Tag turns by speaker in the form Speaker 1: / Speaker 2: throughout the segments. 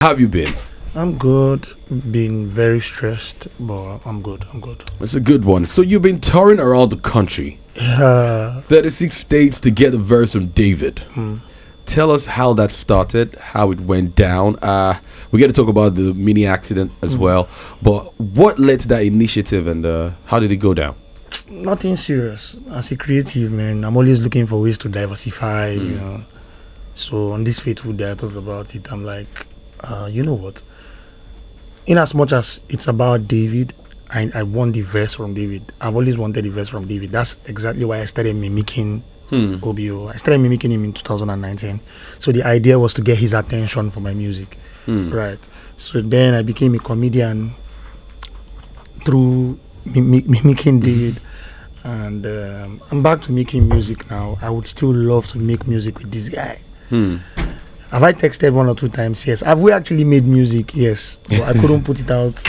Speaker 1: How have you been?
Speaker 2: I'm good. Been very stressed, but I'm good. I'm good.
Speaker 1: It's a good one. So you've been touring around the country,
Speaker 2: Yeah.
Speaker 1: 36 states to get a verse from David.
Speaker 2: Hmm.
Speaker 1: Tell us how that started, how it went down. We got to talk about the mini accident as well. But what led to that initiative and how did it go down?
Speaker 2: Nothing serious. As a creative man, I'm always looking for ways to diversify. So on this fateful day, I thought about it. I'm like, you know what? In as much as it's about David, I want the verse from David. I've always wanted the verse from David. That's exactly why I started mimicking OBO. I started mimicking him in 2019. So the idea was to get his attention for my music. Right. So then I became a comedian through mimicking David. And I'm back to making music now. I would still love to make music with this guy. Have I texted one or two times? Yes. Have we actually made music? Yes. But I couldn't put it out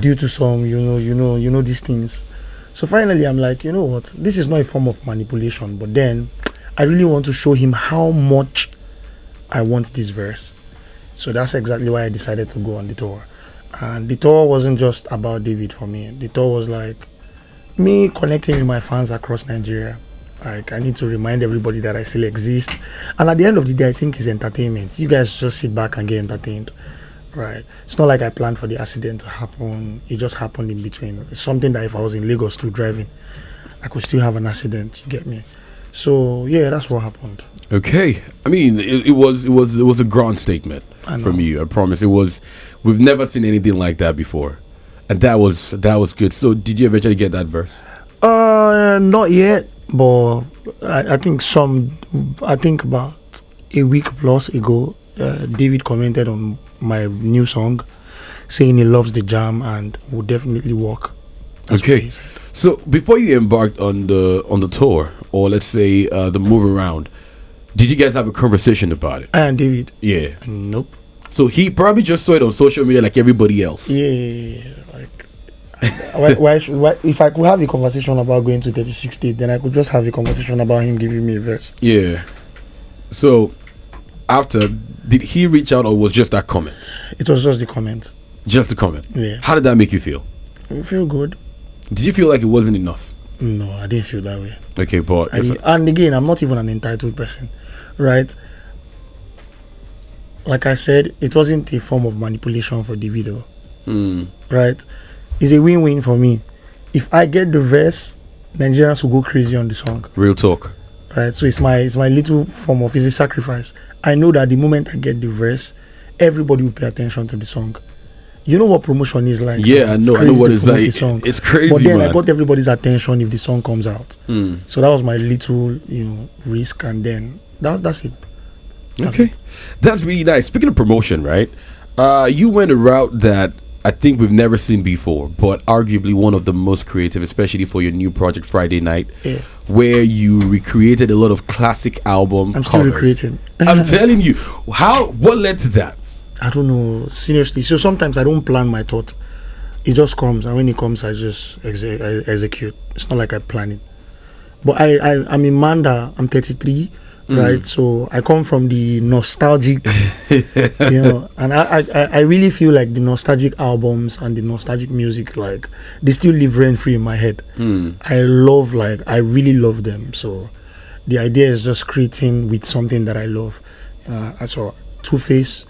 Speaker 2: due to some, these things. So finally, I'm like, you know what? This is not a form of manipulation. But then I really want to show him how much I want this verse. So that's exactly why I decided to go on the tour. And the tour wasn't just about David for me. The tour was like me connecting with my fans across Nigeria. Like, I need to remind everybody that I still exist. And at the end of the day, I think it's entertainment. You guys just sit back and get entertained. Right. It's not like I planned for the accident to happen. It just happened in between. It's something that if I was in Lagos still driving, I could still have an accident. You get me? So yeah, that's what happened.
Speaker 1: Okay. I mean, it was a grand statement from you. I promise. It was. We've never seen anything like that before, and that was good. So did you eventually get that verse?
Speaker 2: Not yet, but I think about a week plus ago, David commented on my new song, saying he loves the jam and will definitely work. That's what
Speaker 1: Okay.
Speaker 2: he said.
Speaker 1: So before you embarked on the tour, or let's say the move around, did you guys have a conversation about it?
Speaker 2: I and David.
Speaker 1: Yeah.
Speaker 2: Nope.
Speaker 1: So he probably just saw it on social media like everybody else.
Speaker 2: Yeah. Like, why, if I could have a conversation about going to 36 states, then I could just have a conversation about him giving me a verse.
Speaker 1: Yeah. So after, did he reach out or was just that comment?
Speaker 2: It was just the comment.
Speaker 1: Just the comment.
Speaker 2: Yeah.
Speaker 1: How did that make you feel?
Speaker 2: I feel good.
Speaker 1: Did you feel like it wasn't enough?
Speaker 2: No, I didn't feel that way.
Speaker 1: Okay, but
Speaker 2: And again, I'm not even an entitled person, right? Like I said, it wasn't a form of manipulation for the video, right? It's a win-win for me. If I get the verse, Nigerians will go crazy on the song,
Speaker 1: real talk.
Speaker 2: right? So it's my little form of, it's a sacrifice. I know that the moment I get the verse, everybody will pay attention to the song. You know what promotion is like?
Speaker 1: Yeah,
Speaker 2: It's
Speaker 1: I know
Speaker 2: crazy
Speaker 1: what
Speaker 2: to
Speaker 1: it's
Speaker 2: promote
Speaker 1: like.
Speaker 2: a song.
Speaker 1: It's crazy,
Speaker 2: But then
Speaker 1: man.
Speaker 2: I got everybody's attention if the song comes out. So that was my little, risk, and then that's it. That's
Speaker 1: Okay,
Speaker 2: it.
Speaker 1: that's really nice. Speaking of promotion, right? You went a route that I think we've never seen before, but arguably one of the most creative, especially for your new project Friday Night,
Speaker 2: Yeah.
Speaker 1: where you recreated a lot of classic album
Speaker 2: I'm still
Speaker 1: covers.
Speaker 2: recreating.
Speaker 1: I'm telling you, what led to that?
Speaker 2: I don't know, seriously. So sometimes I don't plan my thoughts. It just comes, and when it comes, I just I execute. It's not like I plan it. But I'm in Manda. I'm 33, right? So I come from the nostalgic, and I really feel like the nostalgic albums and the nostalgic music, like, they still live rent free in my head. I really love them. So the idea is just creating with something that I love. So Two-Face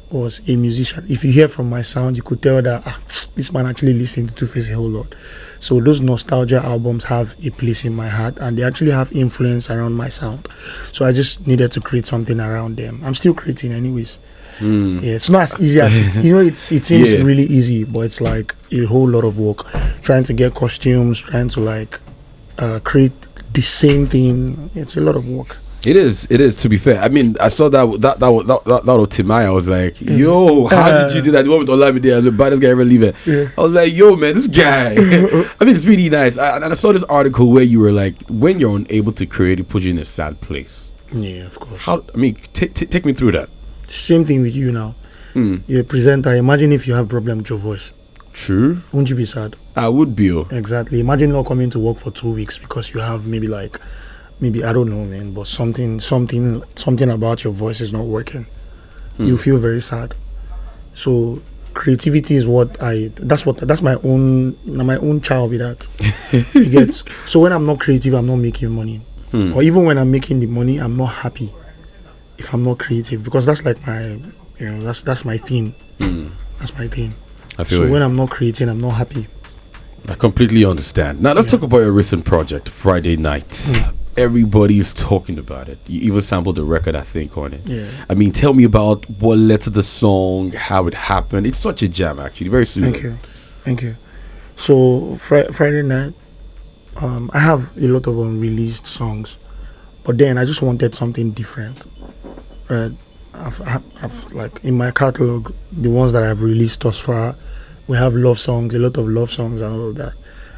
Speaker 2: was a musician. If you hear from my sound, you could tell that this man actually listened to Two-Face a whole lot. So those nostalgia albums have a place in my heart, and they actually have influence around my sound. So I just needed to create something around them. I'm still creating anyways. Yeah, it's not as easy as it seems really easy, but it's like a whole lot of work trying to get costumes, trying to create the same thing. It's a lot of work.
Speaker 1: It is. To be fair, I mean, I saw that was Timaya. I was like, yo, how did you do that? The one with Olamide, I was the baddest guy ever leave it.
Speaker 2: Yeah.
Speaker 1: I was like, yo, man, this guy. I mean, it's really nice. And I saw this article where you were like, when you're unable to create, it puts you in a sad place.
Speaker 2: Yeah, of course.
Speaker 1: Take me through that.
Speaker 2: Same thing with you now. You're a presenter. Imagine if you have problem with your voice.
Speaker 1: True.
Speaker 2: Won't you be sad?
Speaker 1: I would be.
Speaker 2: Exactly. Imagine not coming to work for 2 weeks because you have maybe I don't know, man, but something about your voice is not working. You feel very sad. So creativity is that's my own child with that. You get? So when I'm not creative, I'm not making money. Or even when I'm making the money, I'm not happy if I'm not creative, because that's like my, that's my thing. That's my thing. So when I'm not creating, I'm not happy.
Speaker 1: I completely understand. Now let's talk about your recent project, Friday Night. Everybody's talking about it. You even sampled the record, I think, on it.
Speaker 2: Yeah.
Speaker 1: I mean, tell me about what led to the song, how it happened. It's such a jam, actually. Very soothing.
Speaker 2: Thank you. So Friday Night, I have a lot of unreleased songs, but then I just wanted something different. Right? I've like in my catalog, the ones that I've released thus far, we have love songs, a lot of love songs and all of that,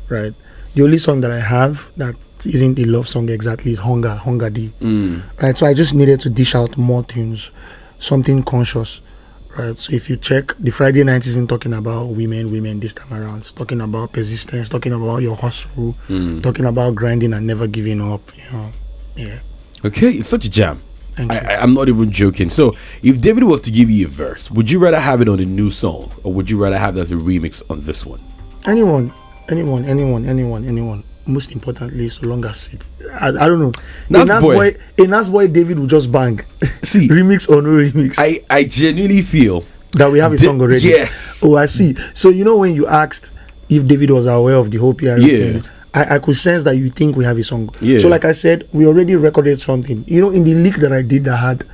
Speaker 2: right? The only song that I have that isn't a love song exactly is Hunger D, right? So I just needed to dish out more tunes, something conscious, right? So if you check, the Friday Night isn't talking about women this time around. It's talking about persistence, talking about your hustle, talking about grinding and never giving up, Yeah.
Speaker 1: Okay, it's such a jam.
Speaker 2: I'm
Speaker 1: not even joking. So, if David was to give you a verse, would you rather have it on a new song, or would you rather have it as a remix on this one?
Speaker 2: Anyone. Most importantly, so long as it, I don't know. Nasboi David will just bang.
Speaker 1: See,
Speaker 2: remix or no remix.
Speaker 1: I genuinely feel
Speaker 2: that we have a song already.
Speaker 1: Yes.
Speaker 2: Oh, I see. So when you asked if David was aware of the whole PR thing, I could sense that you think we have a song.
Speaker 1: Yeah.
Speaker 2: So like I said, we already recorded something. In the leak that I did that had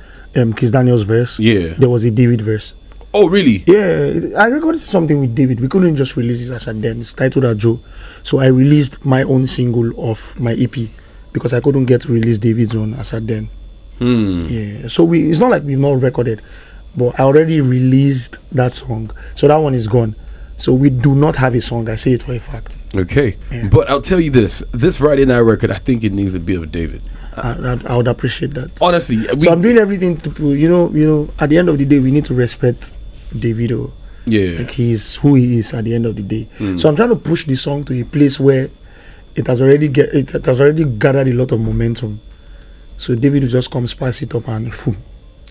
Speaker 2: Kiss Daniel's verse, there was a David verse.
Speaker 1: Oh, really?
Speaker 2: Yeah, I recorded something with David. We couldn't just release it as a then. It's titled Joe. So I released my own single of my EP because I couldn't get to release David's own as a then. Yeah. So it's not like we've not recorded, but I already released that song. So that one is gone. So we do not have a song. I say it for a fact.
Speaker 1: Okay. Yeah. But I'll tell you this Friday Night record, I think it needs a bit of David.
Speaker 2: I would appreciate that.
Speaker 1: Honestly.
Speaker 2: So I'm doing everything to, at the end of the day, we need to respect Davido.
Speaker 1: Yeah.
Speaker 2: Like he's who he is at the end of the day. So I'm trying to push the song to a place where it has already gathered a lot of momentum. So David will just come, spice it up and boom.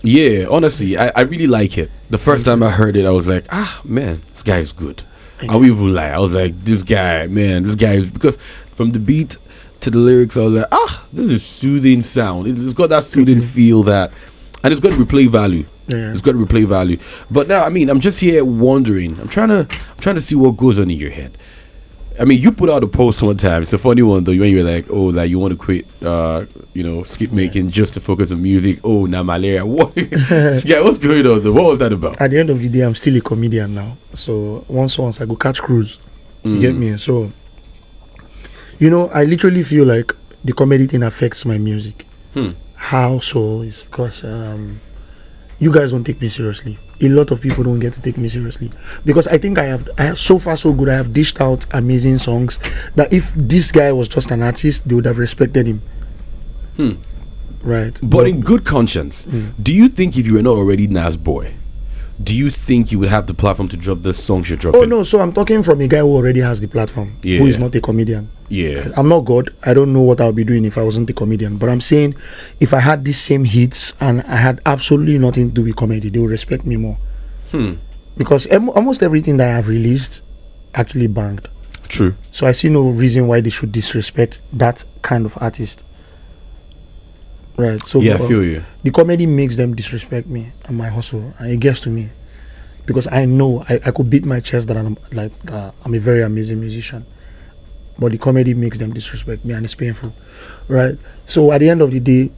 Speaker 1: Yeah, honestly, I really like it. The first time I heard it, I was like, man, this guy is good. I will even lie. I was like, this guy is, because from the beat to the lyrics, I was like, this is soothing sound. It's got that soothing feel and it's got replay value.
Speaker 2: Yeah.
Speaker 1: It's got replay value. But now, I mean, I'm just here wondering. I'm trying to see what goes on in your head. I mean, you put out a post one time. It's a funny one though. When you were like, "Oh, that you want to quit, skit making just to focus on music." Oh, now malaria. What? Yeah, what's going on though? What was that about?
Speaker 2: At the end of the day, I'm still a comedian now. So once I go catch cruise. You get me? So, I literally feel like the comedy thing affects my music. How so? Is because you guys don't take me seriously. A lot of people don't get to take me seriously because I think I have so far so good. I have dished out amazing songs that if this guy was just an artist, they would have respected him. Right.
Speaker 1: But in good conscience, do you think if you were not already Nasboi, do you think you would have the platform to drop the songs you're dropping?
Speaker 2: Oh no, so I'm talking from a guy who already has the platform, who is not a comedian.
Speaker 1: Yeah.
Speaker 2: I'm not God. I don't know what I'll be doing if I wasn't a comedian. But I'm saying if I had these same hits and I had absolutely nothing to do with comedy, they would respect me more. Because almost everything that I have released actually banged.
Speaker 1: True.
Speaker 2: So I see no reason why they should disrespect that kind of artist. Right. So
Speaker 1: yeah, I feel you.
Speaker 2: The comedy makes them disrespect me and my hustle, and it gets to me because I know I could beat my chest that I'm a very amazing musician, but the comedy makes them disrespect me and it's painful, right? So at the end of the day,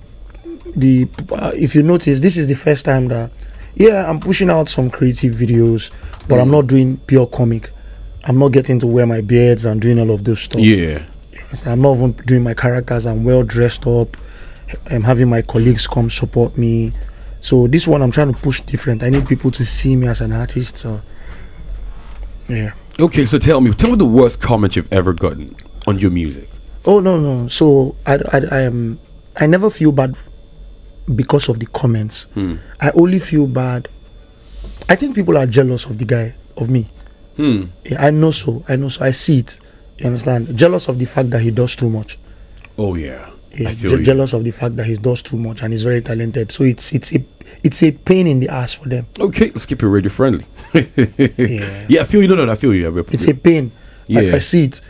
Speaker 2: if you notice, this is the first time that I'm pushing out some creative videos, but I'm not doing pure comic. I'm not getting to wear my beards and doing all of those stuff.
Speaker 1: Yeah.
Speaker 2: I'm not even doing my characters. I'm well dressed up. I'm having my colleagues come support me. So this one I'm trying to push different. I need people to see me as an artist. So yeah.
Speaker 1: Okay, so tell me the worst comment you've ever gotten on your music.
Speaker 2: Oh no. So I never feel bad because of the comments. I only feel bad. I think people are jealous of the guy, of me. Yeah, I know so. I see it. You understand? Jealous of the fact that he does too much.
Speaker 1: Oh yeah.
Speaker 2: Yeah,
Speaker 1: feel you.
Speaker 2: jealous of the fact that he does too much and he's very talented. So it's a pain in the ass for them.
Speaker 1: Okay, let's keep it radio friendly.
Speaker 2: Yeah.
Speaker 1: Yeah, I feel you. No, I feel you.
Speaker 2: It's a pain. Like,
Speaker 1: Yeah.
Speaker 2: I see it.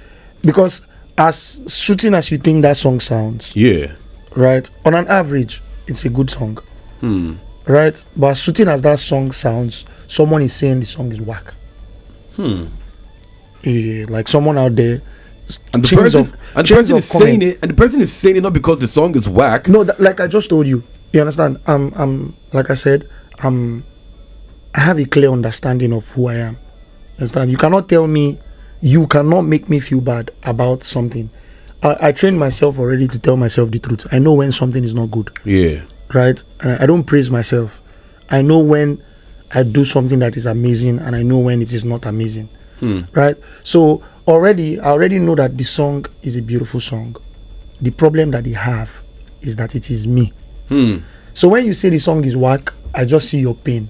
Speaker 2: Because as shooting as you think that song sounds,
Speaker 1: Yeah.
Speaker 2: right? On an average, it's a good song. Right? But as shooting as that song sounds, someone is saying the song is whack. Yeah, like someone out there.
Speaker 1: And the
Speaker 2: chains
Speaker 1: person,
Speaker 2: of-
Speaker 1: and the
Speaker 2: chains
Speaker 1: person
Speaker 2: of
Speaker 1: is saying
Speaker 2: comments.
Speaker 1: it, and the person is saying it not because the song is whack.
Speaker 2: No, like I just told you. You understand? I'm like I said, I have a clear understanding of who I am. You understand? You cannot tell me, you cannot make me feel bad about something. I trained myself already to tell myself the truth. I know when something is not good,
Speaker 1: Yeah.
Speaker 2: right? And I don't praise myself. I know when I do something that is amazing, and I know when it is not amazing, right? So I already know that the song is a beautiful song. The problem that they have is that it is me. So when you say the song is whack, I just see your pain.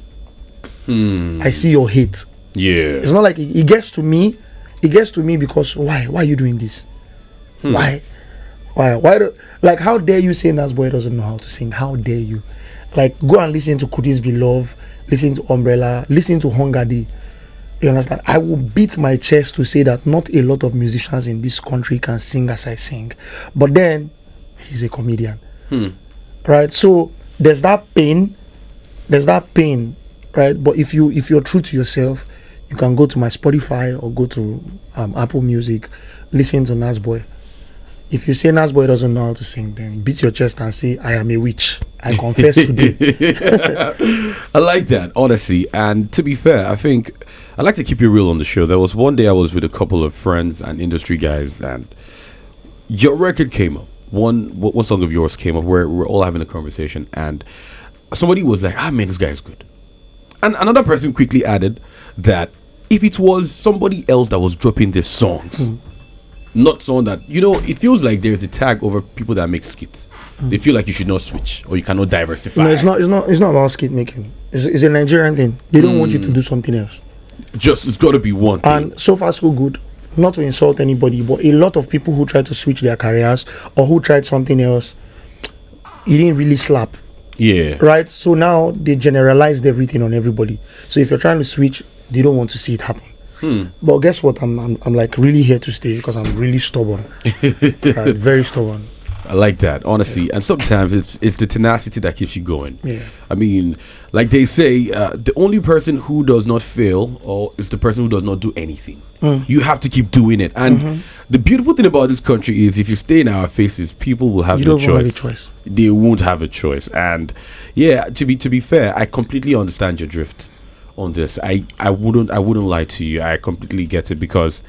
Speaker 2: I see your hate.
Speaker 1: Yeah.
Speaker 2: It's not like it gets to me. It gets to me because why? Why are you doing this? Why? Like, how dare you say Nasboi doesn't know how to sing? How dare you? Like, go and listen to Kudis Beloved, listen to Umbrella, listen to Hunger Day. You understand? I will beat my chest to say that not a lot of musicians in this country can sing as I sing. But then, he's a comedian. Right? So, there's that pain. Right? But if you're true to yourself, you can go to my Spotify or go to Apple Music, listen to Nasboi. If you say Nasboi doesn't know how to sing, then beat your chest and say, I am a witch. I confess today.
Speaker 1: I like that, honestly. And to be fair, I think I like to keep it real on the show. There was one day I was with a couple of friends and industry guys, and your record came up. One song of yours came up where we're all having a conversation, and somebody was like, man, this guy is good. And another person quickly added that if it was somebody else that was dropping these songs, not someone that, it feels like there's a tag over people that make skits. They feel like you should not switch or you cannot diversify.
Speaker 2: No, it's not about skit making. It's a Nigerian thing. They don't want you to do something else.
Speaker 1: It's got to be one thing.
Speaker 2: And so far so good. Not to insult anybody, but a lot of people who try to switch their careers or who tried something else, it didn't really slap.
Speaker 1: Yeah.
Speaker 2: Right? So now they generalized everything on everybody. So if you're trying to switch, they don't want to see it happen. But guess what? I'm like really here to stay because I'm really stubborn. Right? Very stubborn.
Speaker 1: I like that, honestly. And sometimes it's the tenacity that keeps you going.
Speaker 2: Yeah.
Speaker 1: I mean, like they say, the only person who does not fail or is the person who does not do anything. You have to keep doing it. And the beautiful thing about this country is if you stay in our faces, people will have no choice.
Speaker 2: Have a choice.
Speaker 1: They won't have a choice. And yeah, to be fair, I completely understand your drift on this. I wouldn't lie to you. I completely get it because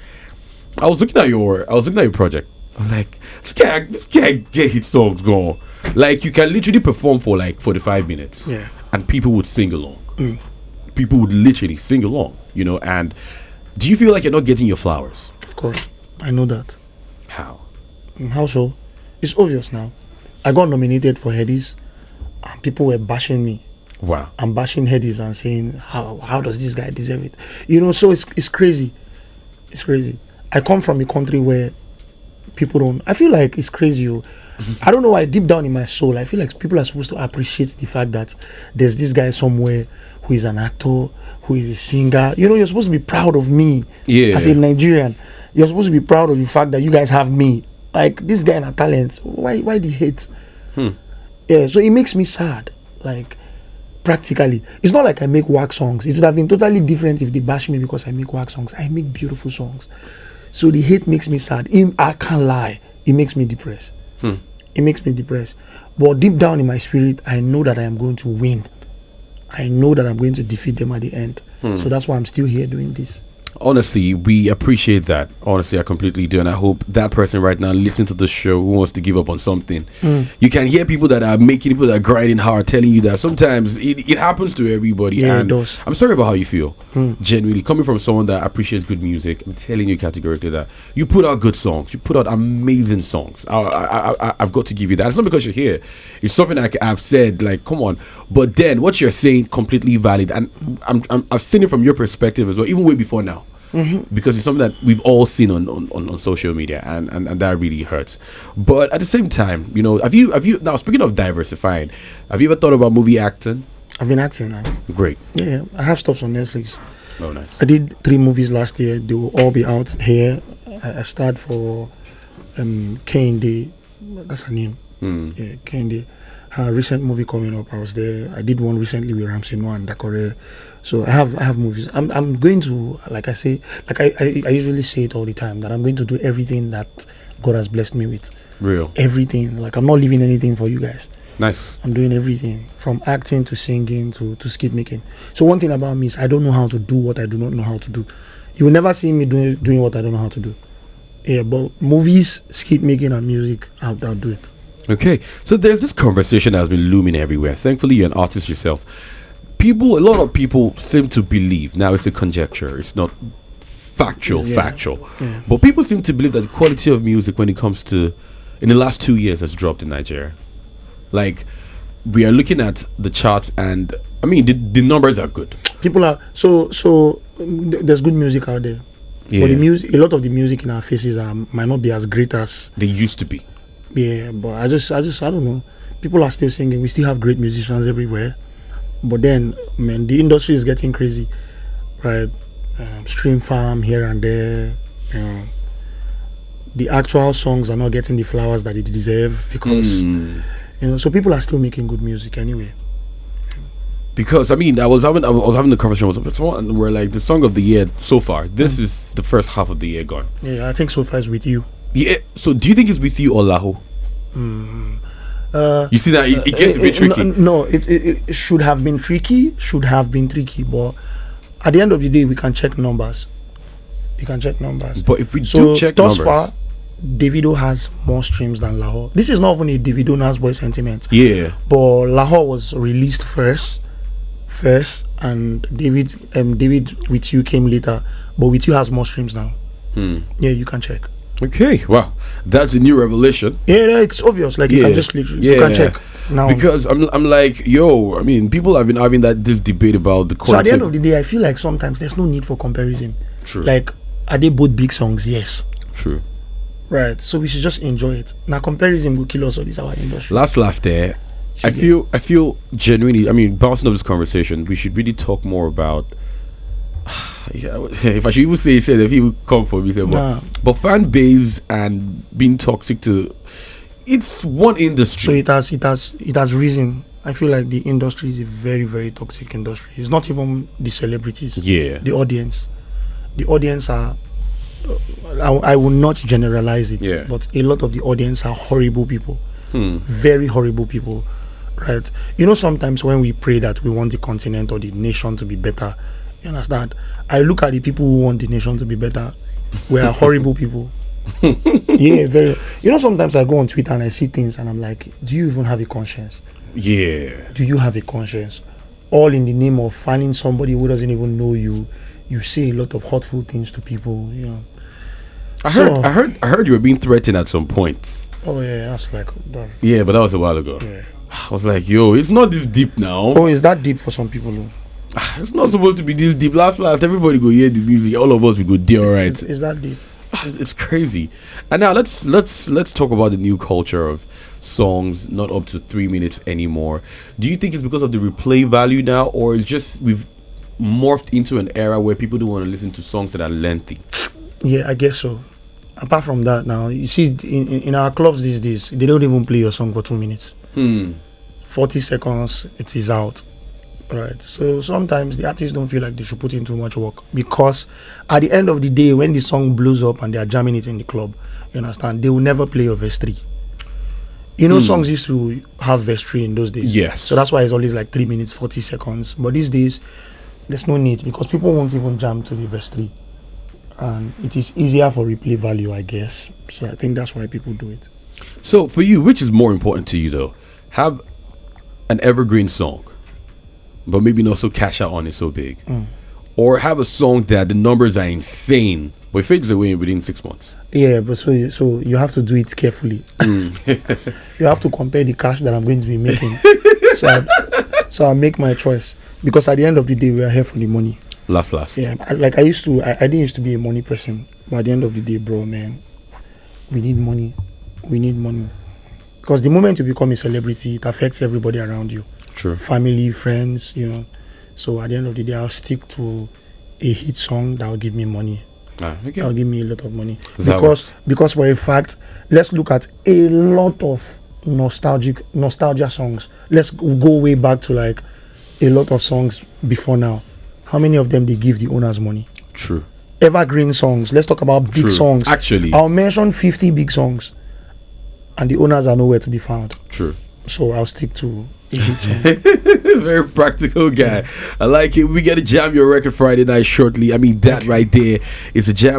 Speaker 1: I was looking at your project. I was like, this guy get hit songs going. Like, you can literally perform for like 45 minutes.
Speaker 2: Yeah.
Speaker 1: And people would sing along. People would literally sing along, and do you feel like you're not getting your flowers?
Speaker 2: Of course. I know that.
Speaker 1: How?
Speaker 2: How so? It's obvious now. I got nominated for Headies and people were bashing me.
Speaker 1: Wow.
Speaker 2: I'm bashing Headies and saying, how does this guy deserve it? So it's crazy. It's crazy. I come from a country where people don't. I feel like it's crazy. I don't know why. Deep down in my soul, I feel like people are supposed to appreciate the fact that there's this guy somewhere who is an actor, who is a singer. You're supposed to be proud of me.
Speaker 1: Yeah.
Speaker 2: As a Nigerian, you're supposed to be proud of the fact that you guys have me. Like, this guy and a talent. Why the hate? Yeah. So it makes me sad. Like, practically, it's not like I make whack songs. It would have been totally different if they bash me because I make whack songs. I make beautiful songs. So the hate makes me sad. I can't lie. It makes me depressed. It makes me depressed. But deep down in my spirit, I know that I am going to win. I know that I'm going to defeat them at the end. So that's why I'm still here doing this.
Speaker 1: Honestly, we appreciate that. Honestly, I completely do. And I hope that person right now listening to the show who wants to give up on something, you can hear people that are people that are grinding hard telling you that sometimes it happens to everybody.
Speaker 2: Yeah,
Speaker 1: and
Speaker 2: it does.
Speaker 1: I'm sorry about how you feel. Genuinely, coming from someone that appreciates good music, I'm telling you categorically that you put out good songs. You put out amazing songs. I've got to give you that. It's not because you're here. It's something I've said, like, come on. But then what you're saying, completely valid. And I've seen it from your perspective as well, even way before now. because it's something that we've all seen on social media, and that really hurts. But at the same time, you know, have you now, speaking of diversifying, have you ever thought about movie acting?
Speaker 2: I've been acting now.
Speaker 1: Great.
Speaker 2: Yeah, I have stuff on Netflix.
Speaker 1: Oh, nice.
Speaker 2: I did 3 movies last year. They will all be out here. I started for Kende. That's her name. Yeah, Kende. Her recent movie coming up. I was there. I did one recently with Ramsey Noah and Dakore. So I have movies. I'm going to, like I say, like I usually say it all the time, that I'm going to do everything that God has blessed me with.
Speaker 1: Real.
Speaker 2: Everything. Like, I'm not leaving anything for you guys.
Speaker 1: Nice.
Speaker 2: I'm doing everything from acting to singing to skit making. So one thing about me is I don't know how to do what I do not know how to do. You will never see me doing what I don't know how to do. Yeah, but movies, skit making, and music, I'll do it.
Speaker 1: Okay, so there's this conversation that has been looming everywhere. Thankfully, you're an artist yourself. A lot of people seem to believe, now it's a conjecture, it's not factual,
Speaker 2: Yeah.
Speaker 1: but people seem to believe that the quality of music when it comes to, in the last 2 years, has dropped in Nigeria. Like, we are looking at the charts, and I mean, the numbers are good.
Speaker 2: People are there's good music out there.
Speaker 1: Yeah.
Speaker 2: But the music, a lot of the music in our faces might not be as great as
Speaker 1: They used to be.
Speaker 2: Yeah, but I don't know. People are still singing. We still have great musicians everywhere. But then, man, the industry is getting crazy, right? Stream farm here and there. You know, the actual songs are not getting the flowers that they deserve because, you know, so people are still making good music anyway.
Speaker 1: Because I mean, I was having a conversation with someone where, like, the song of the year so far, this is the first half of the year gone.
Speaker 2: Yeah, I think so far is With You.
Speaker 1: Yeah. So do you think it's With You or Laho? You see that it gets a bit tricky.
Speaker 2: No, it should have been tricky. But at the end of the day, we can check numbers.
Speaker 1: But if we
Speaker 2: So
Speaker 1: do check
Speaker 2: thus
Speaker 1: numbers,
Speaker 2: far, Davido has more streams than Lahore. This is not even a Davido Nasboi sentiment.
Speaker 1: yeah.
Speaker 2: But Lahore was released first, and David With You came later. But With You has more streams now. Yeah, you can check.
Speaker 1: Okay, wow, that's a new revelation.
Speaker 2: Yeah, it's obvious. Like, you can just literally, you can check now.
Speaker 1: Because I'm like, yo, I mean, people have been having this debate about the quality.
Speaker 2: So at the end of the day, I feel like sometimes there's no need for comparison.
Speaker 1: True.
Speaker 2: Like, are they both big songs? Yes.
Speaker 1: True.
Speaker 2: Right. So we should just enjoy it. Now, comparison will kill us. So this is our industry.
Speaker 1: Last there, I feel genuinely. I mean, bouncing off this conversation, we should really talk more about. Yeah, if I should even say that people come for me, but fan base and being toxic to, it's one industry.
Speaker 2: So it has risen. I feel like the industry is a very, very toxic industry. It's not even the celebrities.
Speaker 1: Yeah.
Speaker 2: The audience are. I will not generalize it.
Speaker 1: Yeah.
Speaker 2: But a lot of the audience are horrible people. Very horrible people. Right. You know, sometimes when we pray that we want the continent or the nation to be better, you understand? I look at the people who want the nation to be better. We are horrible people. Yeah, very. You know, sometimes I go on Twitter and I see things and I'm like, do you even have a conscience?
Speaker 1: Yeah.
Speaker 2: Do you have a conscience? All in the name of finding somebody who doesn't even know you. You say a lot of hurtful things to people. You know.
Speaker 1: I heard you were being threatened at some point.
Speaker 2: Oh yeah, that's like.
Speaker 1: Yeah, but that was a while ago.
Speaker 2: Yeah.
Speaker 1: I was like, yo, it's not this deep now.
Speaker 2: Oh, is that deep for some people? Though?
Speaker 1: It's not supposed to be this deep. Last, everybody go hear the music. All of us we go deal, all right.
Speaker 2: Is that deep?
Speaker 1: It's crazy. And now let's talk about the new culture of songs not up to 3 minutes anymore. Do you think it's because of the replay value now, or it's just we've morphed into an era where people don't want to listen to songs that are lengthy?
Speaker 2: Yeah, I guess so. Apart from that, now you see in our clubs these days, they don't even play your song for 2 minutes. 40 seconds, it is out. Right. So sometimes the artists don't feel like they should put in too much work, because at the end of the day, when the song blows up and they are jamming it in the club, you understand, they will never play your verse 3. You know, songs used to have verse 3 in those days.
Speaker 1: Yes.
Speaker 2: So that's why it's always like 3 minutes, 40 seconds. But these days, there's no need, because people won't even jam to the verse 3. And it is easier for replay value, I guess. So I think that's why people do it.
Speaker 1: So for you, which is more important to you though? Have an evergreen song, but maybe not so cash out on it so big, or have a song that the numbers are insane but it fades away within 6 months?
Speaker 2: Yeah, but so you have to do it carefully. You have to compare the cash that I'm going to be making. So I make my choice, because at the end of the day, we are here for the money.
Speaker 1: Last.
Speaker 2: Yeah, I used to. I didn't used to be a money person, but at the end of the day, bro, man, we need money. We need money. Because the moment you become a celebrity, it affects everybody around you.
Speaker 1: True.
Speaker 2: Family, friends, you know. So at the end of the day, I'll stick to a hit song that will give me money.
Speaker 1: Okay.
Speaker 2: That'll give me a lot of money.
Speaker 1: That works.
Speaker 2: Because for a fact, let's look at a lot of nostalgia songs. Let's go way back to like a lot of songs before now. How many of them they give the owners money?
Speaker 1: True.
Speaker 2: Evergreen songs. Let's talk about big
Speaker 1: True.
Speaker 2: songs.
Speaker 1: Actually,
Speaker 2: I'll mention 50 big songs, and the owners are nowhere to be found.
Speaker 1: true.
Speaker 2: So I'll stick to a hit song.
Speaker 1: Very practical guy. I like it. We got to jam your record Friday night shortly. I mean, that right there is a jam.